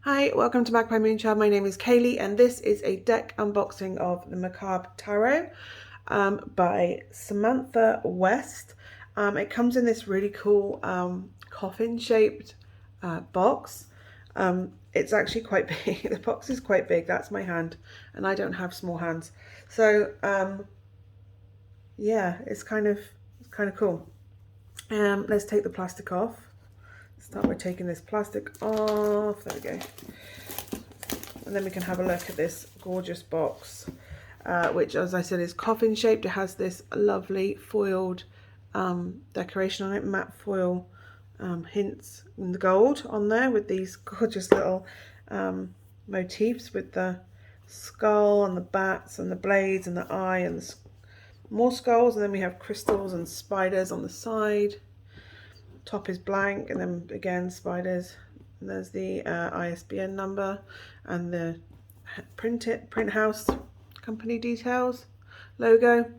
Hi, welcome to Magpie Moonchild. My name is Kayleigh and this is a deck unboxing of the Macabre Tarot by Samantha West. It comes in this really cool coffin shaped box. It's actually quite big. The box is quite big. That's my hand and I don't have small hands. So yeah, it's kind of cool. Let's take the plastic off. Start by taking this plastic off. There we go. And then we can have a look at this gorgeous box, which, as I said, is coffin shaped. It has this lovely foiled decoration on it, matte foil hints in the gold on there with these gorgeous little motifs with the skull and the bats and the blades and the eye and the more skulls. And then we have crystals and spiders on the side. Top is blank, and then again spiders. And there's the ISBN number and the print house company details logo. And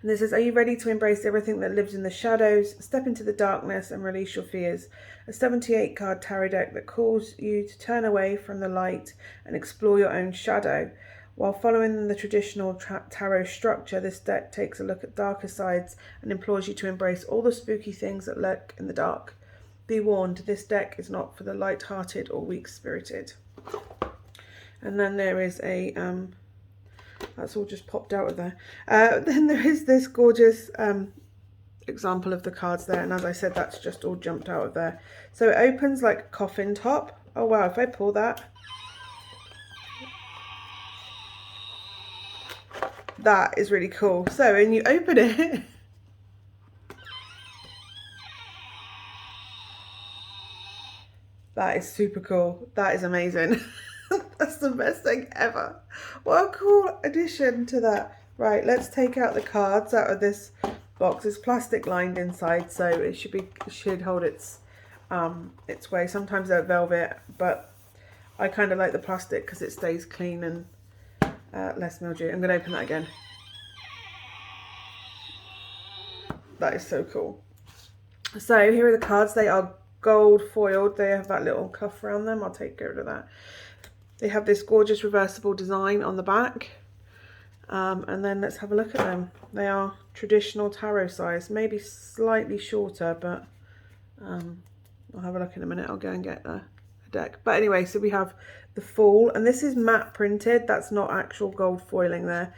this says, are you ready to embrace everything that lives in the shadows? Step into the darkness and release your fears. A 78 card tarot deck that calls you to turn away from the light and explore your own shadow. While following the traditional tarot structure, this deck takes a look at darker sides and implores you to embrace all the spooky things that lurk in the dark. Be warned, this deck is not for the light-hearted or weak-spirited. And then there is a, that's all just popped out of there. Then there is this gorgeous example of the cards there. And as I said, that's just all jumped out of there. So it opens like a coffin top. Oh wow, if I pull that. That is really cool. So when you open it, that is super cool. That is amazing. That's the best thing ever. What a cool addition to that. Right, let's take out the cards out of this box. It's plastic lined inside, so it should hold its way. Sometimes they're velvet, but I kind of like the plastic because it stays clean and less mildew. I'm going to open that again. That is so cool. So here are the cards. They are gold foiled. They have that little cuff around them. I'll take rid of that. They have this gorgeous reversible design on the back. And then let's have a look at them. They are traditional tarot size, maybe slightly shorter, but I'll have a look in a minute. I'll go and get a deck. But anyway, so we have the Fool, and this is matte printed. That's not actual gold foiling there.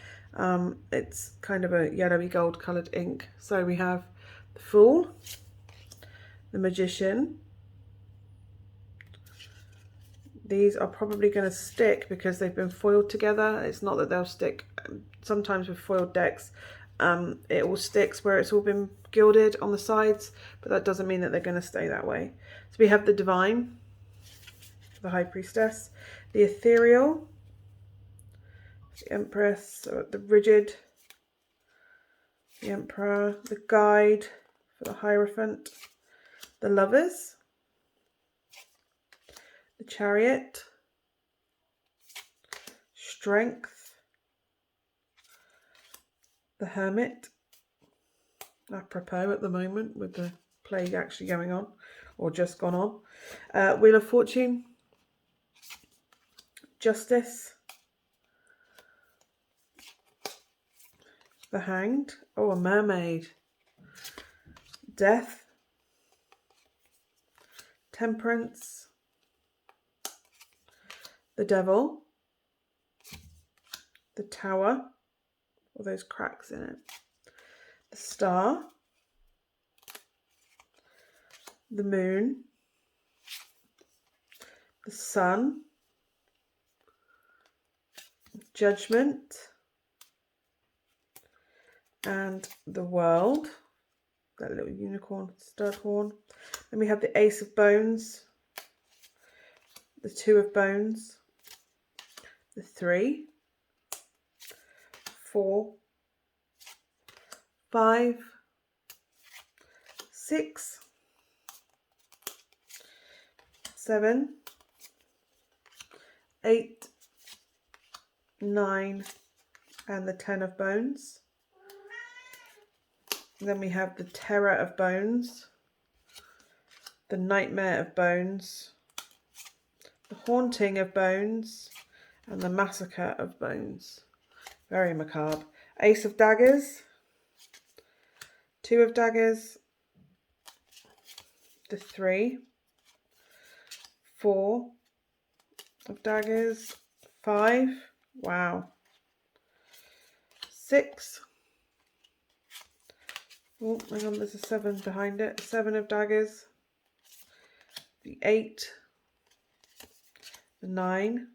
It's kind of a yellowy gold coloured ink. So we have the Fool, the Magician. These are probably going to stick because they've been foiled together. It's not that they'll stick. Sometimes with foiled decks, it all sticks where it's all been gilded on the sides, but that doesn't mean that they're going to stay that way. So we have the Divine, the High Priestess, the Ethereal, the Empress, the Rigid, the Emperor, the Guide for the Hierophant, the Lovers, the Chariot, Strength, the Hermit, apropos at the moment with the plague actually going on, or just gone on, Wheel of Fortune, Justice, the Hanged, oh, a Mermaid, Death, Temperance, the Devil, the Tower, all those cracks in it, the Star, the Moon, the Sun, Judgment, and the World, that little unicorn stud horn. Then we have the Ace of Bones, the Two of Bones, the 3, 4, 5, 6, 7, 8, 9, and the 10 of Bones. And then we have the Terror of Bones, the Nightmare of Bones, the Haunting of Bones, and the Massacre of Bones. Very macabre. Ace of Daggers, Two of Daggers, the 3, 4 of Daggers, 5, wow, 6, oh hang on, there's a 7 behind it, 7 of Daggers, the 8, the 9,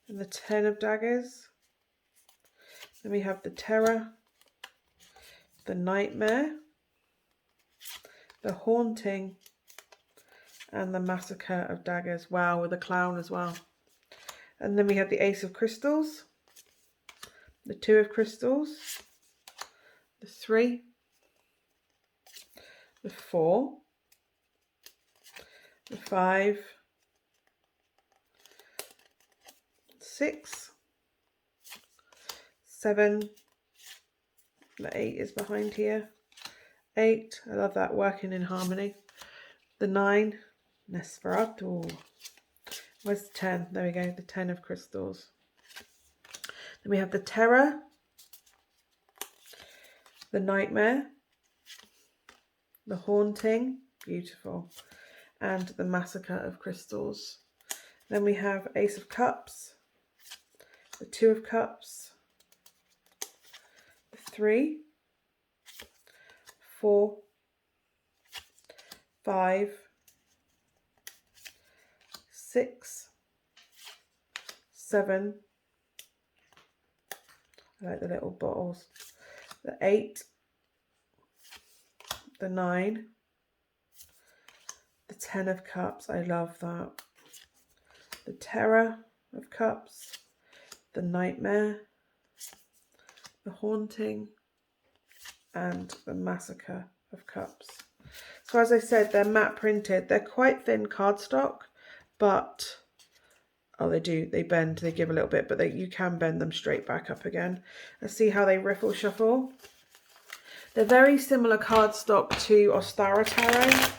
and the 10 of Daggers. Then we have the Terror, the Nightmare, the Haunting, and the Massacre of Daggers. Wow, with a clown as well. And then we have the Ace of Crystals, the 2 of Crystals, the 3, the 4, the 5, 6, 7, the 8 is behind here, 8, I love that, working in harmony, the 9, Nosferatu, where's the 10, there we go, the 10 of Crystals. Then we have the Terror, the Nightmare, the Haunting, beautiful, and the Massacre of Crystals. Then we have Ace of Cups, the 2 of Cups, the 3, 4, 5, 6, 7, I like the little bottles, the 8, the 9, the 10 of Cups, I love that, the Terror of Cups, the Nightmare, the Haunting, and the Massacre of Cups. So as I said, they're matte printed. They're quite thin cardstock, but oh, they bend, they give a little bit, but you can bend them straight back up again. Let's see how they riffle shuffle. They're very similar cardstock to Ostara Tarot.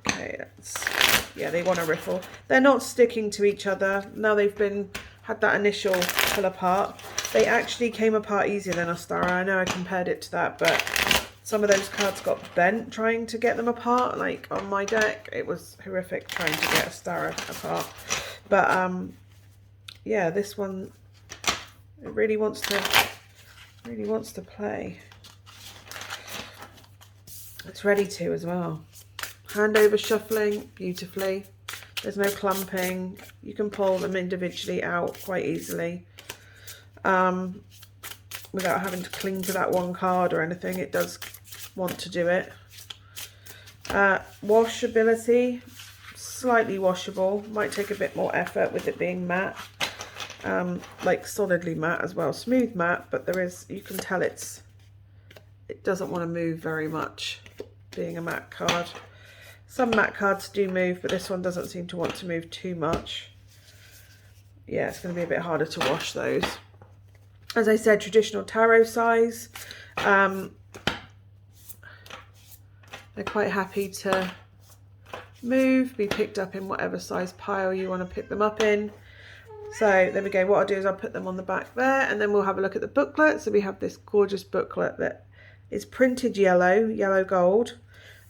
Okay, yeah, they want to riffle. They're not sticking to each other. Now they've had that initial pull apart. They actually came apart easier than Ostara. I know I compared it to that, but some of those cards got bent trying to get them apart. Like on my deck, it was horrific trying to get Ostara apart. But yeah, this one, it really wants to play. It's ready to as well. Hand over shuffling beautifully. There's no clumping. You can pull them individually out quite easily without having to cling to that one card or anything. It does want to do it. Washability, slightly washable. Might take a bit more effort with it being matte. Like solidly matte as well. Smooth matte, but you can tell it doesn't want to move very much, being a matte card. Some matte cards do move, but this one doesn't seem to want to move too much. Yeah, it's going to be a bit harder to wash those. As I said, traditional tarot size. They're quite happy to move, be picked up in whatever size pile you want to pick them up in. So there we go. What I'll do is I'll put them on the back there, and then we'll have a look at the booklet. So we have this gorgeous booklet that is printed yellow gold.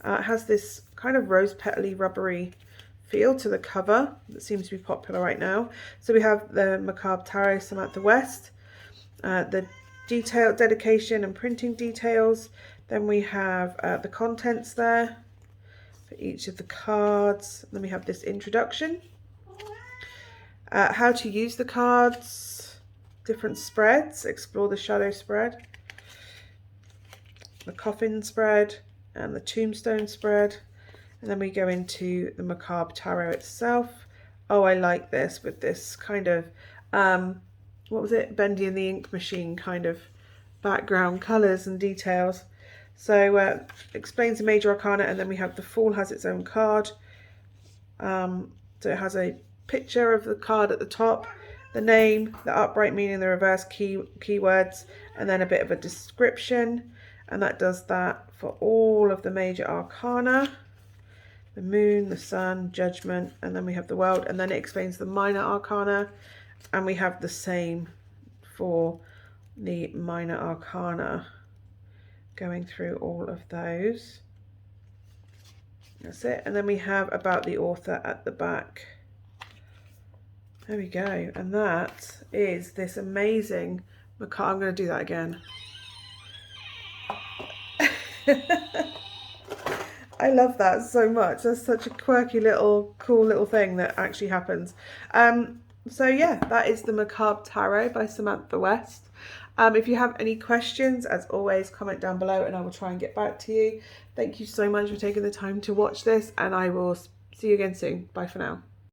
It has this kind of rose petally rubbery feel to the cover that seems to be popular right now. So we have the Macabre Tarot Samantha West, the detailed dedication and printing details. Then we have the contents there for each of the cards. Then we have this introduction, how to use the cards, different spreads, explore the shadow spread, the coffin spread, and the tombstone spread. And then we go into the Macabre Tarot itself. Oh, I like this with this kind of, what was it? Bendy and the Ink Machine kind of background colours and details. So explains the major arcana, and then we have the Fool has its own card. So it has a picture of the card at the top, the name, the upright meaning, the reverse keywords, and then a bit of a description. And that does that for all of the major arcana. the moon, the sun, judgment, and then we have the world, and then it explains the minor arcana, and we have the same for the minor arcana, going through all of those. That's it. And then we have about the author at the back. There we go. And that is this amazing Macabre. I'm going to do that again. I love that so much. That's such a quirky little, cool little thing that actually happens. So yeah, that is the Macabre Tarot by Samantha West. If you have any questions, as always, comment down below and I will try and get back to you. Thank you so much for taking the time to watch this, and I will see you again soon. Bye for now.